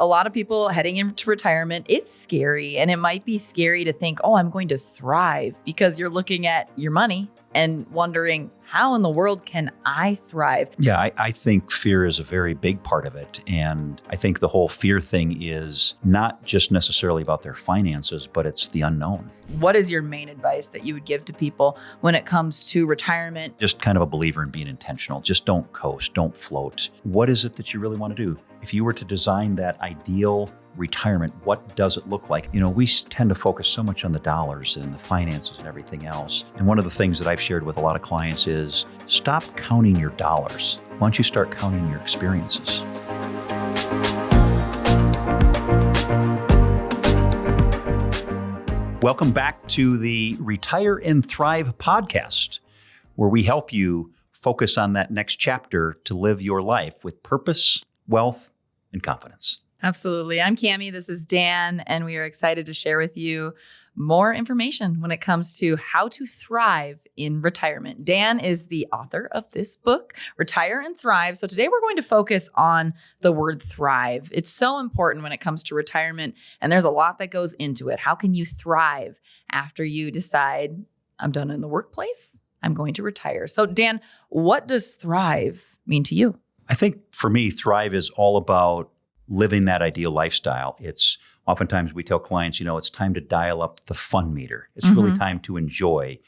a lot of people heading into retirement, it's scary. And it might be scary to think, oh, I'm going to thrive, because you're looking at your money and wondering, how in the world can I thrive? Yeah, I think fear is a very big part of it. And I think the whole fear thing is not just necessarily about their finances, but it's the unknown. What is your main advice that you would give to people when it comes to retirement? Just kind of a believer in being intentional. Just don't coast, don't float. What is it that you really want to do? If you were to design that ideal retirement, what does it look like? We tend to focus so much on the dollars and the finances and everything else. And one of the things that I've shared with a lot of clients is stop counting your dollars. Why don't you start counting your experiences? Welcome back to the Retire and Thrive podcast, where we help you focus on that next chapter to live your life with purpose, wealth, and confidence. Absolutely. I'm Kamie. This is Dan, and we are excited to share with you more information when it comes to how to thrive in retirement. Dan is the author of this book, Retire and Thrive. So today we're going to focus on the word thrive. It's so important when it comes to retirement, and there's a lot that goes into it. How can you thrive after you decide, I'm done in the workplace, I'm going to retire? So Dan, what does thrive mean to you? I think for me, thrive is all about living that ideal lifestyle. It's oftentimes we tell clients, it's time to dial up the fun meter. It's really time to enjoy.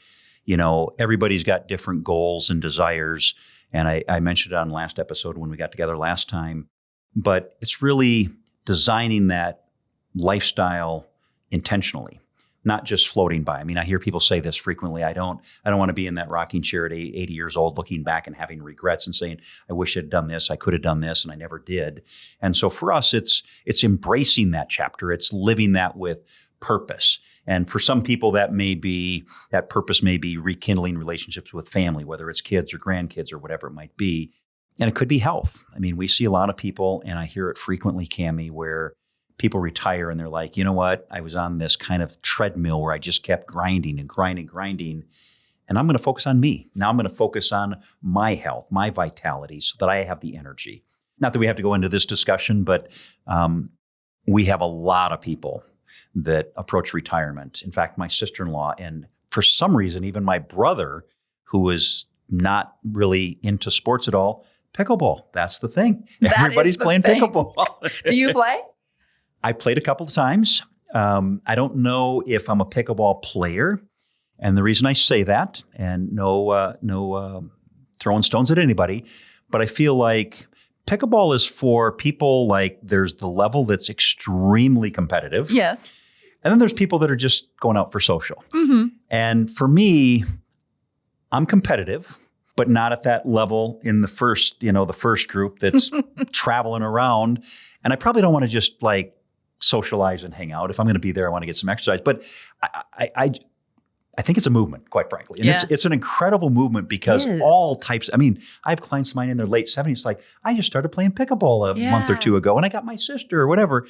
Everybody's got different goals and desires. And I mentioned it on last episode when we got together last time, but it's really designing that lifestyle intentionally, not just floating by. I hear people say this frequently. I don't want to be in that rocking chair at 80 years old, looking back and having regrets and saying, I wish I'd done this, I could have done this, and I never did. And so for us, it's embracing that chapter. It's living that with purpose. And for some people, that purpose may be rekindling relationships with family, whether it's kids or grandkids or whatever it might be. And it could be health. We see a lot of people, and I hear it frequently, Kamie, where people retire and they're like, you know what? I was on this kind of treadmill where I just kept grinding and grinding. And I'm going to focus on me. Now I'm going to focus on my health, my vitality, so that I have the energy. Not that we have to go into this discussion, but we have a lot of people that approach retirement. In fact, my sister-in-law, and for some reason, even my brother, who is not really into sports at all, pickleball. That's the thing. Everybody's playing pickleball. Do you play? I played a couple of times. I don't know if I'm a pickleball player. And the reason I say that, and no throwing stones at anybody, but I feel like pickleball is for people like there's the level that's extremely competitive. Yes. And then there's people that are just going out for social. Mm-hmm. And for me, I'm competitive, but not at that level in the first group that's traveling around. And I probably don't want to just socialize and hang out. If I'm going to be there, I want to get some exercise. But I think it's a movement, quite frankly. And it's an incredible movement because all types, I have clients of mine in their late 70s, I just started playing pickleball a month or two ago and I got my sister or whatever.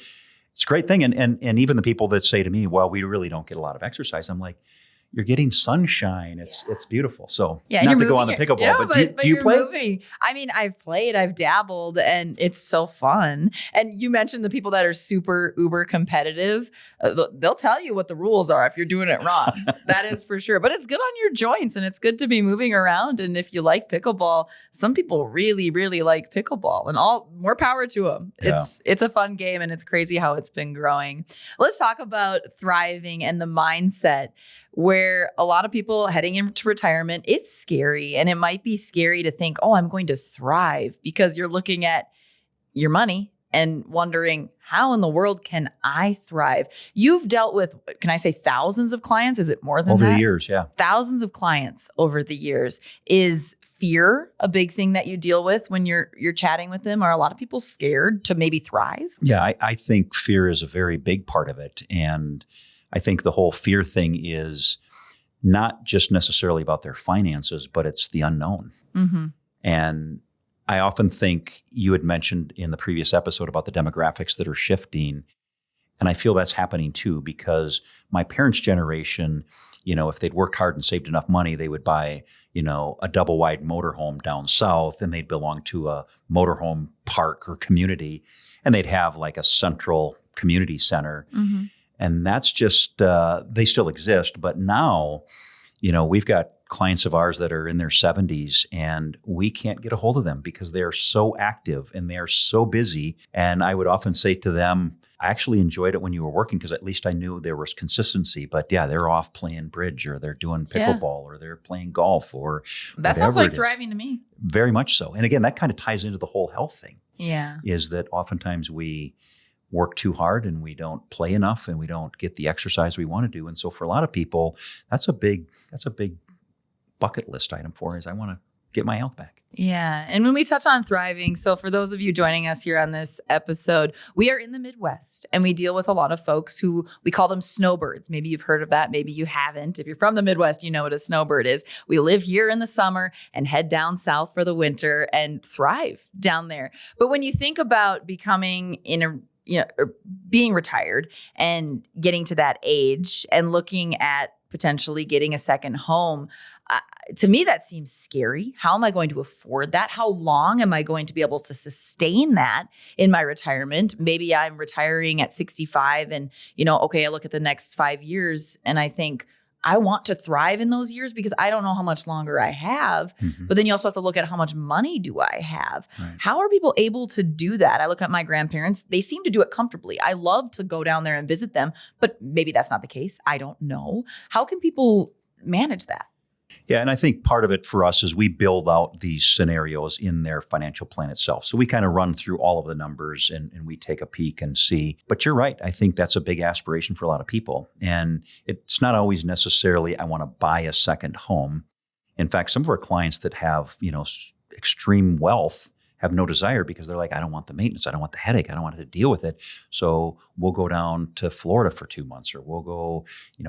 It's a great thing. And even the people that say to me, well, we really don't get a lot of exercise. I'm like, you're getting sunshine. It's beautiful. So not to go on the pickleball, but do you play? Moving. I've played, I've dabbled, and it's so fun. And you mentioned the people that are super uber competitive. They'll tell you what the rules are if you're doing it wrong. That is for sure. But it's good on your joints, and it's good to be moving around. And if you like pickleball, some people really, really like pickleball, and more power to them. Yeah. It's a fun game, and it's crazy how it's been growing. Let's talk about thriving and the mindset, where a lot of people heading into retirement, it's scary. And it might be scary to think, oh, I'm going to thrive, because you're looking at your money and wondering, how in the world can I thrive? You've dealt with, can I say thousands of clients? Is it more than that? Over the years, yeah. Thousands of clients over the years. Is fear a big thing that you deal with when you're chatting with them? Are a lot of people scared to maybe thrive? Yeah, I think fear is a very big part of it. And I think the whole fear thing is not just necessarily about their finances, but it's the unknown. Mm-hmm. And I often think you had mentioned in the previous episode about the demographics that are shifting. And I feel that's happening too, because my parents' generation, if they'd worked hard and saved enough money, they would buy, a double wide motorhome down south, and they'd belong to a motorhome park or community, and they'd have like a central community center. Mm-hmm. And that's just, they still exist. But now, we've got clients of ours that are in their 70s, and we can't get a hold of them because they're so active and they're so busy. And I would often say to them, I actually enjoyed it when you were working because at least I knew there was consistency. But yeah, they're off playing bridge, or they're doing pickleball, or they're playing golf, or that sounds like thriving to me. Very much so. And again, that kind of ties into the whole health thing. Yeah. Is that oftentimes we work too hard and we don't play enough and we don't get the exercise we want to do. And so for a lot of people, that's a big bucket list item for us. I want to get my health back. Yeah. And when we touch on thriving, so for those of you joining us here on this episode, we are in the Midwest and we deal with a lot of folks who we call them snowbirds. Maybe you've heard of that. Maybe you haven't. If you're from the Midwest, you know what a snowbird is. We live here in the summer and head down south for the winter and thrive down there. But when you think about becoming or being retired and getting to that age and looking at potentially getting a second home, to me, that seems scary. How am I going to afford that? How long am I going to be able to sustain that in my retirement? Maybe I'm retiring at 65 and, I look at the next 5 years and I think, I want to thrive in those years because I don't know how much longer I have. Mm-hmm. But then you also have to look at how much money do I have? Right. How are people able to do that? I look at my grandparents. They seem to do it comfortably. I love to go down there and visit them, but maybe that's not the case. I don't know. How can people manage that? Yeah, and I think part of it for us is we build out these scenarios in their financial plan itself. So we kind of run through all of the numbers and we take a peek and see. But you're right. I think that's a big aspiration for a lot of people. And it's not always necessarily, I want to buy a second home. In fact, some of our clients that have, extreme wealth have no desire because they're like, I don't want the maintenance. I don't want the headache. I don't want to deal with it. So we'll go down to Florida for 2 months, or we'll go,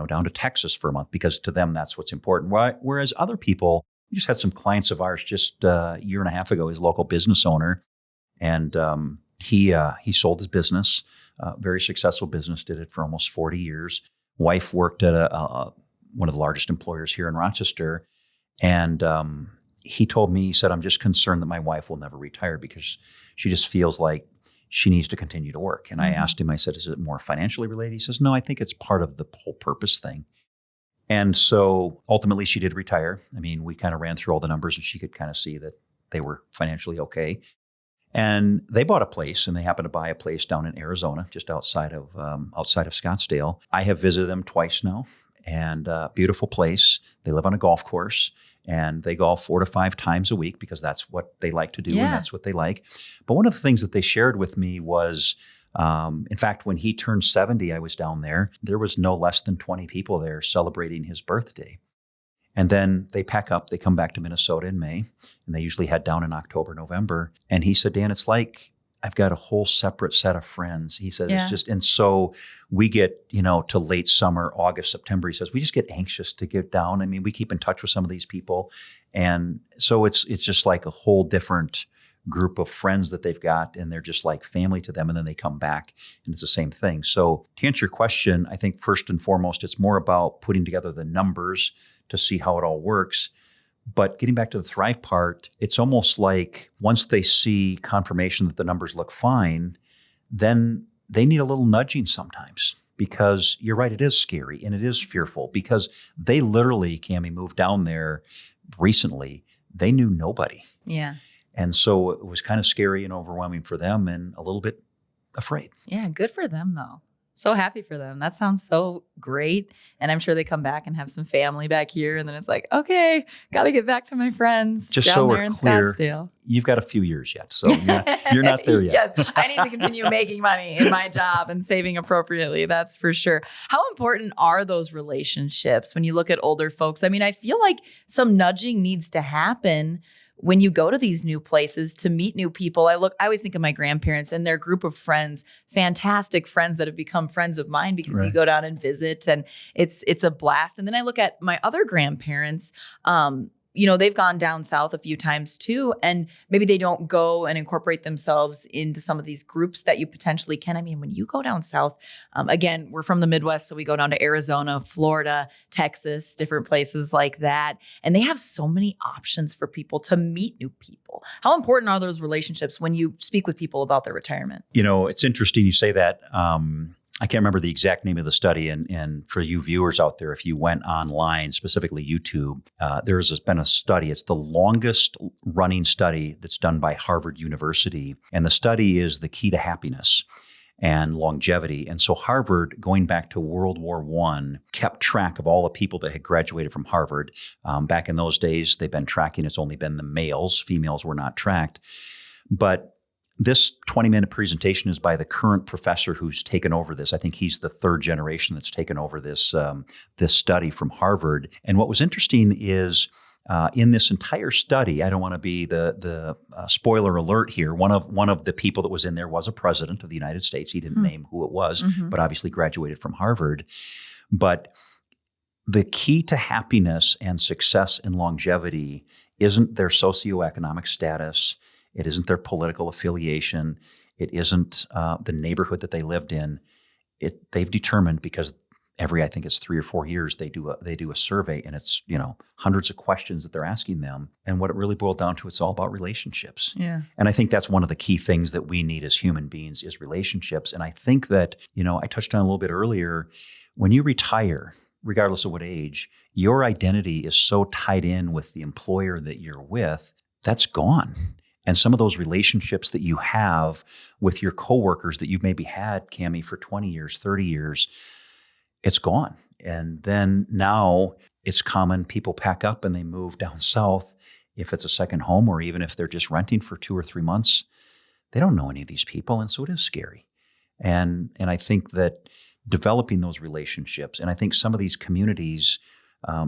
down to Texas for a month, because to them, that's what's important. Whereas other people, we just had some clients of ours just a year and a half ago, his local business owner, and he sold his business, very successful business, did it for almost 40 years. Wife worked at one of the largest employers here in Rochester. And he told me, he said, I'm just concerned that my wife will never retire because she just feels like she needs to continue to work. And I asked him, I said, is it more financially related? He says, no, I think it's part of the whole purpose thing. And so ultimately she did retire. I mean, we kind of ran through all the numbers and she could kind of see that they were financially okay. And they bought a place, and they happened to buy a place down in Arizona, just outside of Scottsdale. I have visited them twice now, and beautiful place. They live on a golf course. And they golf 4 to 5 times a week because that's what they like to do, and that's what they like. But one of the things that they shared with me was, in fact, when he turned 70, I was down there. There was no less than 20 people there celebrating his birthday. And then they pack up, they come back to Minnesota in May, and they usually head down in October, November. And he said, Dan, it's like I've got a whole separate set of friends. He says, it's just, and so we get, to late summer, August, September, he says, we just get anxious to get down. I mean, we keep in touch with some of these people. And so it's just like a whole different group of friends that they've got, and they're just like family to them. And then they come back and it's the same thing. So to answer your question, I think first and foremost, it's more about putting together the numbers to see how it all works. But getting back to the Thrive part, it's almost like once they see confirmation that the numbers look fine, then they need a little nudging sometimes, because you're right, it is scary and it is fearful, because they literally, Kamie, moved down there recently. They knew nobody. Yeah. And so it was kind of scary and overwhelming for them and a little bit afraid. Yeah, good for them though. So happy for them. That sounds so great. And I'm sure they come back and have some family back here. And then it's like, okay, got to get back to my friends just down so there we're in clear, Scottsdale. You've got a few years yet. So you're not there yet. Yes, I need to continue making money in my job and saving appropriately. That's for sure. How important are those relationships when you look at older folks? I mean, I feel like some nudging needs to happen when you go to these new places to meet new people. I always think of my grandparents and their group of friends, fantastic friends that have become friends of mine because you go down and visit, and it's a blast. And then I look at my other grandparents, they've gone down south a few times too, and maybe they don't go and incorporate themselves into some of these groups that you potentially can. I mean, when you go down south, again, we're from the Midwest, so we go down to Arizona, Florida, Texas, different places like that. And they have so many options for people to meet new people. How important are those relationships when you speak with people about their retirement? It's interesting you say that. I can't remember the exact name of the study. And for you viewers out there, if you went online, specifically YouTube, there's been a study. It's the longest running study that's done by Harvard University. And the study is the key to happiness and longevity. And so Harvard, going back to World War I, kept track of all the people that had graduated from Harvard. Back in those days, they've been tracking, it's only been the males. Females were not tracked. But this 20-minute presentation is by the current professor who's taken over this. I think he's the third generation that's taken over this study from Harvard. And what was interesting is in this entire study, I don't want to be the spoiler alert here. One of the people that was in there was a president of the United States. He didn't name who it was, but obviously graduated from Harvard. But the key to happiness and success and longevity isn't their socioeconomic status. It isn't their political affiliation. It isn't the neighborhood that they lived in. They've determined, because I think it's 3 or 4 years, they do a survey, and it's hundreds of questions that they're asking them. And what it really boiled down to, it's all about relationships. Yeah. And I think that's one of the key things that we need as human beings is relationships. And I think that I touched on a little bit earlier, when you retire, regardless of what age, your identity is so tied in with the employer that you're with, that's gone. And some of those relationships that you have with your coworkers that you've maybe had, Kamie, for 20 years, 30 years, it's gone. And then now it's common people pack up and they move down south. If it's a second home, or even if they're just renting for 2 or 3 months, they don't know any of these people. And so it is scary. And I think that developing those relationships, and I think some of these communities,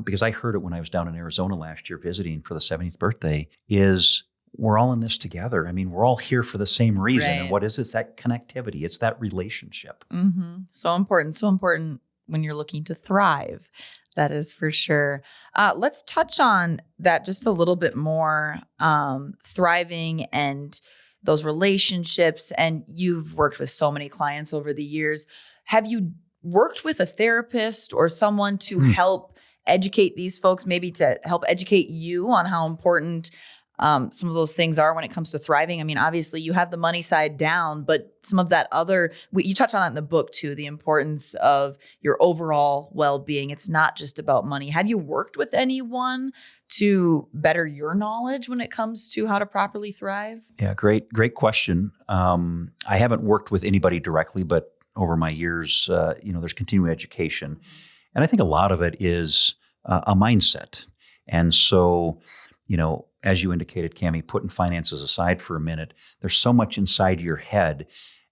because I heard it when I was down in Arizona last year visiting for the 70th birthday, is we're all in this together. I mean, we're all here for the same reason. Right. And what is it? It's that connectivity. It's that relationship. Mm-hmm. So important when you're looking to thrive. That is for sure. Let's touch on that just a little bit more, thriving and those relationships. And you've worked with so many clients over the years. Have you worked with a therapist or someone to help educate these folks, maybe to help educate you on how important some of those things are when it comes to thriving? I mean, obviously you have the money side down, but some of that you touch on it in the book too, the importance of your overall well-being. It's not just about money. Have you worked with anyone to better your knowledge when it comes to how to properly thrive? Yeah, great question. I haven't worked with anybody directly, but over my years, there's continuing education. And I think a lot of it is a mindset. And so, as you indicated, Kamie, putting finances aside for a minute, there's so much inside your head.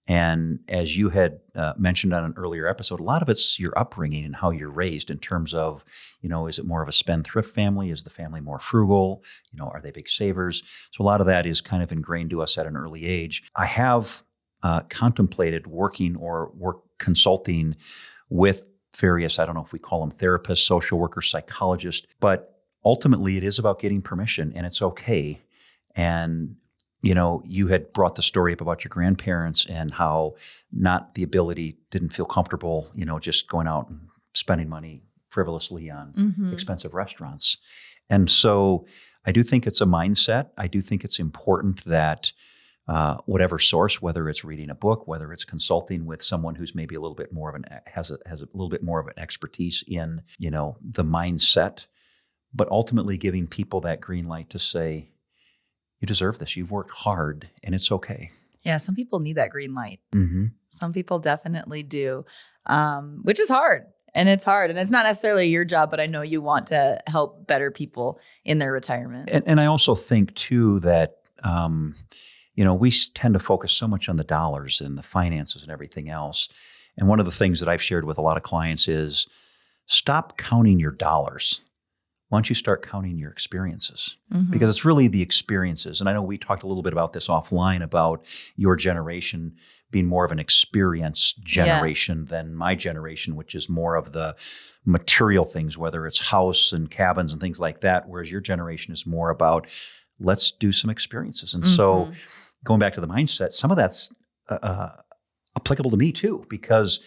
And as you had mentioned on an earlier episode, a lot of it's your upbringing and how you're raised in terms of, is it more of a spendthrift family? Is the family more frugal? Are they big savers? So a lot of that is kind of ingrained to us at an early age. I have contemplated working or work consulting with various, I don't know if we call them therapists, social workers, psychologists, but ultimately, it is about getting permission, and it's okay. And, you had brought the story up about your grandparents and how didn't feel comfortable, just going out and spending money frivolously on expensive restaurants. And so I do think it's a mindset. I do think it's important that whatever source, whether it's reading a book, whether it's consulting with someone who's maybe a little bit more of has a little bit more of an expertise in, the mindset, but ultimately giving people that green light to say, you deserve this. You've worked hard and it's okay. Yeah, some people need that green light. Mm-hmm. Some people definitely do, which is hard. And it's hard. And it's not necessarily your job, but I know you want to help better people in their retirement. And I also think, too, that, we tend to focus so much on the dollars and the finances and everything else. And one of the things that I've shared with a lot of clients is stop counting your dollars. why don't you start counting your experiences? Mm-hmm. Because it's really the experiences. And I know we talked a little bit about this offline about your generation being more of an experience generation than my generation, which is more of the material things, whether it's house and cabins and things like that, whereas your generation is more about let's do some experiences. And so going back to the mindset, some of that's applicable to me too, because,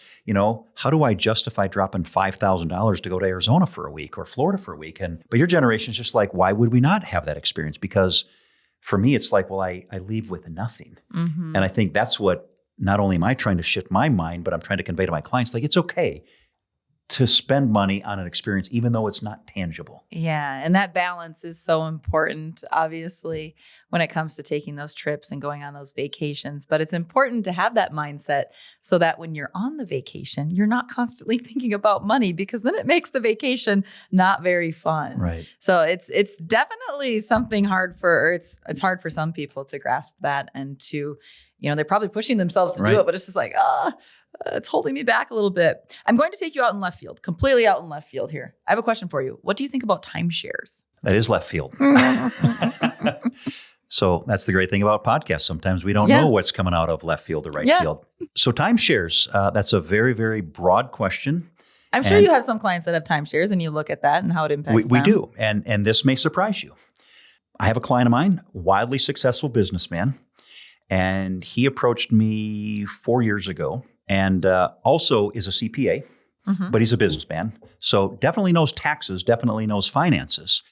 how do I justify dropping $5,000 to go to Arizona for a week or Florida for a week? But your generation is just like, why would we not have that experience? Because for me, it's like, well, I leave with nothing. Mm-hmm. And I think that's what, not only am I trying to shift my mind, but I'm trying to convey to my clients, like, it's okay to spend money on an experience, even though it's not tangible. Yeah. And that balance is so important, obviously, when it comes to taking those trips and going on those vacations. But it's important to have that mindset so that when you're on the vacation, you're not constantly thinking about money, because then it makes the vacation not very fun. Right. So it's definitely something it's hard for some people to grasp that and to, they're probably pushing themselves to do it, but it's just like, it's holding me back a little bit. I'm going to take you out in left field, completely out in left field here. I have a question for you. What do you think about timeshares? That is left field. So that's the great thing about podcasts. Sometimes we don't know what's coming out of left field or right field. So timeshares, that's a very, very broad question. I'm sure you have some clients that have timeshares and you look at that and how it impacts them. We do. And this may surprise you. I have a client of mine, wildly successful businessman. And he approached me 4 years ago and also is a CPA, but he's a businessman. So definitely knows taxes, definitely knows finances.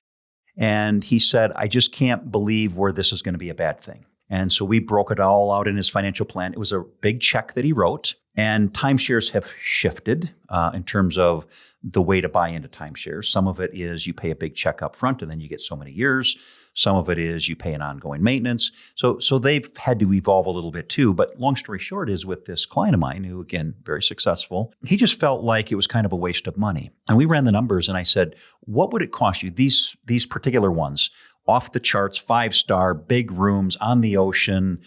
And he said, I just can't believe where this is going to be a bad thing. And so we broke it all out in his financial plan. It was a big check that he wrote. And timeshares have shifted in terms of the way to buy into timeshares. Some of it is you pay a big check up front and then you get so many years. Some of it is you pay an ongoing maintenance. So they've had to evolve a little bit too. But long story short is with this client of mine who, again, very successful, he just felt like it was kind of a waste of money. And we ran the numbers and I said, what would it cost you? These particular ones, off the charts, 5-star, big rooms on the ocean,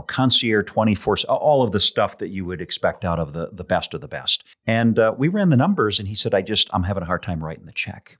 concierge 24, all of the stuff that you would expect out of the best of the best. And we ran the numbers and he said, I'm having a hard time writing the check.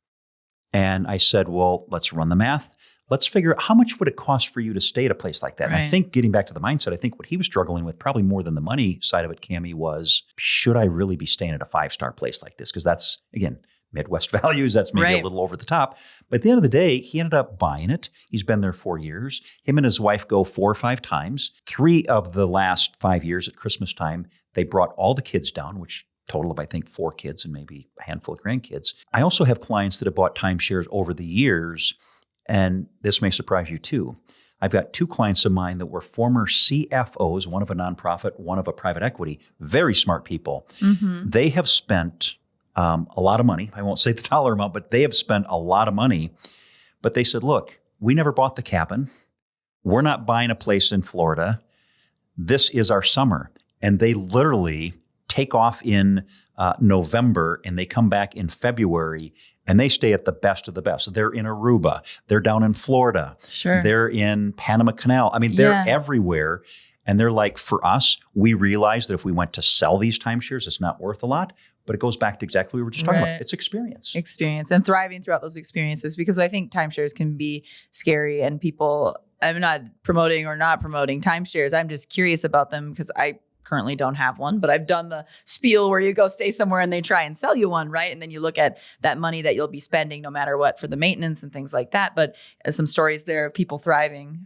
And I said, well, let's run the math. Let's figure out how much would it cost for you to stay at a place like that. Right. And I think getting back to the mindset, I think what he was struggling with probably more than the money side of it, Kamie, was should I really be staying at a 5-star place like this? Because that's, again, Midwest values. That's maybe a little over the top. But at the end of the day, he ended up buying it. He's been there 4 years. Him and his wife go 4 or 5 times. 3 of the last 5 years at Christmas time, they brought all the kids down, which total of, I think, 4 kids and maybe a handful of grandkids. I also have clients that have bought timeshares over the years. And this may surprise you too. I've got 2 clients of mine that were former CFOs, one of a nonprofit, one of a private equity, very smart people. They have spent a lot of money. I won't say the dollar amount, but they have spent a lot of money. But they said, look, we never bought the cabin. We're not buying a place in Florida. This is our summer. And they literally take off in November and they come back in February and they stay at the best of the best. They're in Aruba. They're down in Florida. Sure. They're in Panama Canal. I mean, they're everywhere. And they're like, for us, we realize that if we went to sell these timeshares, it's not worth a lot. But it goes back to exactly what we were just talking about. It's experience. Experience and thriving throughout those experiences, because I think timeshares can be scary and people, I'm not promoting or not promoting timeshares. I'm just curious about them because I currently don't have one, but I've done the spiel where you go stay somewhere and they try and sell you one, right? And then you look at that money that you'll be spending no matter what for the maintenance and things like that. But some stories there of people thriving,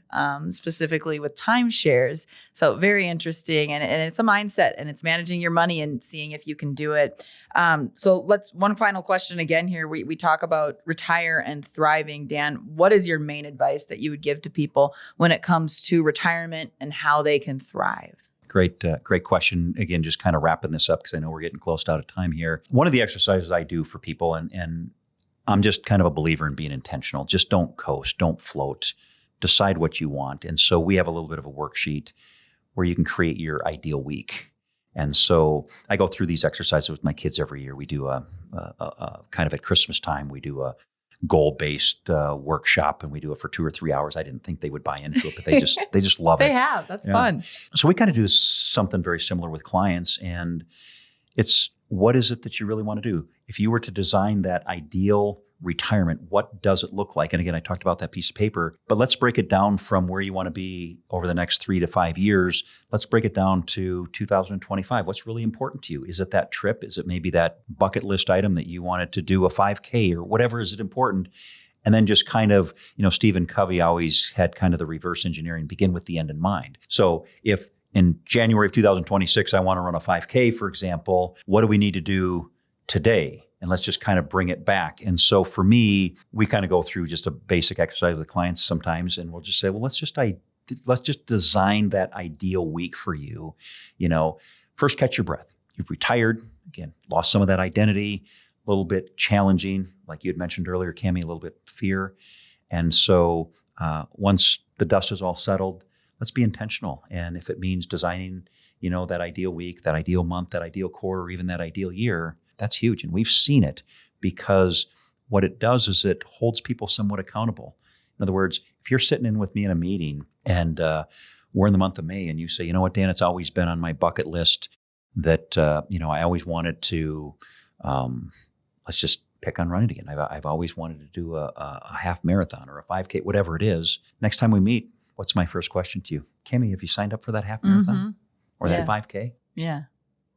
specifically with timeshares. So very interesting. And it's a mindset and it's managing your money and seeing if you can do it. So one final question again here. We talk about retire and thriving. Dan, what is your main advice that you would give to people when it comes to retirement and how they can thrive? Great question. Again, just kind of wrapping this up because I know we're getting close to out of time here. One of the exercises I do for people, and I'm just kind of a believer in being intentional. Just don't coast, don't float. Decide what you want. And so we have a little bit of a worksheet where you can create your ideal week. And so I go through these exercises with my kids every year. We do a kind of at Christmas time, we do a goal-based workshop, and we do it for 2 or 3 hours. I didn't think they would buy into it, but they just love it. They have. That's fun. So we kind of do something very similar with clients, and it's what is it that you really want to do? If you were to design that ideal retirement. What does it look like? And again, I talked about that piece of paper, but let's break it down from where you want to be over the next 3 to 5 years. Let's break it down to 2025. What's really important to you? Is it that trip? Is it maybe that bucket list item that you wanted to do a 5K or whatever? Is it important? And then just kind of, Stephen Covey always had kind of the reverse engineering, begin with the end in mind. So if in January of 2026, I want to run a 5K, for example, what do we need to do today? And let's just kind of bring it back. And so for me, we kind of go through just a basic exercise with clients sometimes, and we'll just say, well, let's just design that ideal week for you. First, catch your breath. You've retired, again, lost some of that identity, a little bit challenging, like you had mentioned earlier, Kamie, a little bit fear. And so once the dust is all settled, let's be intentional. And if it means designing, that ideal week, that ideal month, that ideal quarter, or even that ideal year, that's huge. And we've seen it because what it does is it holds people somewhat accountable. In other words, if you're sitting in with me in a meeting and we're in the month of May and you say, you know what, Dan, it's always been on my bucket list that, I always wanted to, let's just pick on running again. I've always wanted to do a half marathon or a 5K, whatever it is. Next time we meet, what's my first question to you? Kamie, have you signed up for that half marathon or that 5K? Yeah.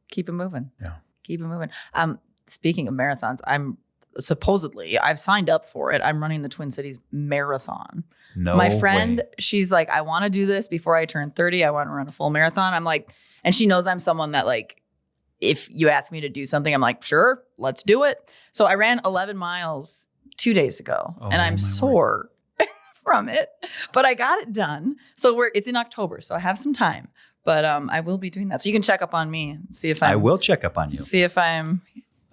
Keep it moving. Yeah. Keep it moving. Speaking of marathons, I've signed up for it. I'm running the Twin Cities Marathon. No My friend, way. She's like, I want to do this before I turn 30. I want to run a full marathon. I'm like, and she knows I'm someone that like, if you ask me to do something, I'm like, sure, let's do it. So I ran 11 miles 2 days ago and I'm sore from it, but I got it done. So it's in October, so I have some time. But I will be doing that. So you can check up on me and see if I will check up on you. See if I'm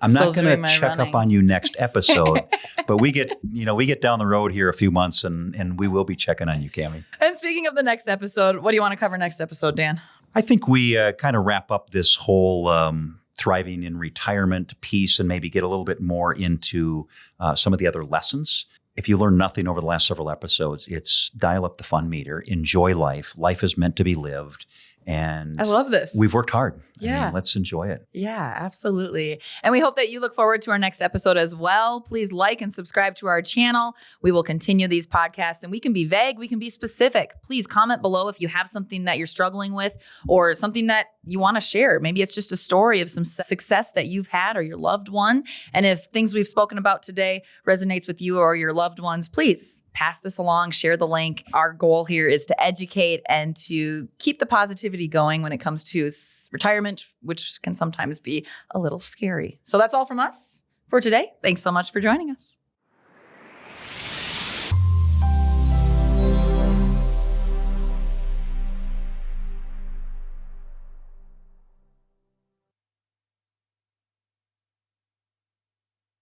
not going to check up on you next episode, but we get down the road here a few months and we will be checking on you, Kamie. And speaking of the next episode, what do you want to cover next episode, Dan? I think we kind of wrap up this whole thriving in retirement piece and maybe get a little bit more into some of the other lessons. If you learn nothing over the last several episodes, it's dial up the fun meter, enjoy life. Life is meant to be lived. And I love this. We've worked hard. Yeah. I mean, let's enjoy it. Yeah, absolutely. And we hope that you look forward to our next episode as well. Please like and subscribe to our channel. We will continue these podcasts and we can be vague. We can be specific. Please comment below if you have something that you're struggling with or something that you want to share. Maybe it's just a story of some success that you've had or your loved one. And if things we've spoken about today resonates with you or your loved ones, please pass this along, share the link. Our goal here is to educate and to keep the positivity going when it comes to retirement, which can sometimes be a little scary. So that's all from us for today. Thanks so much for joining us.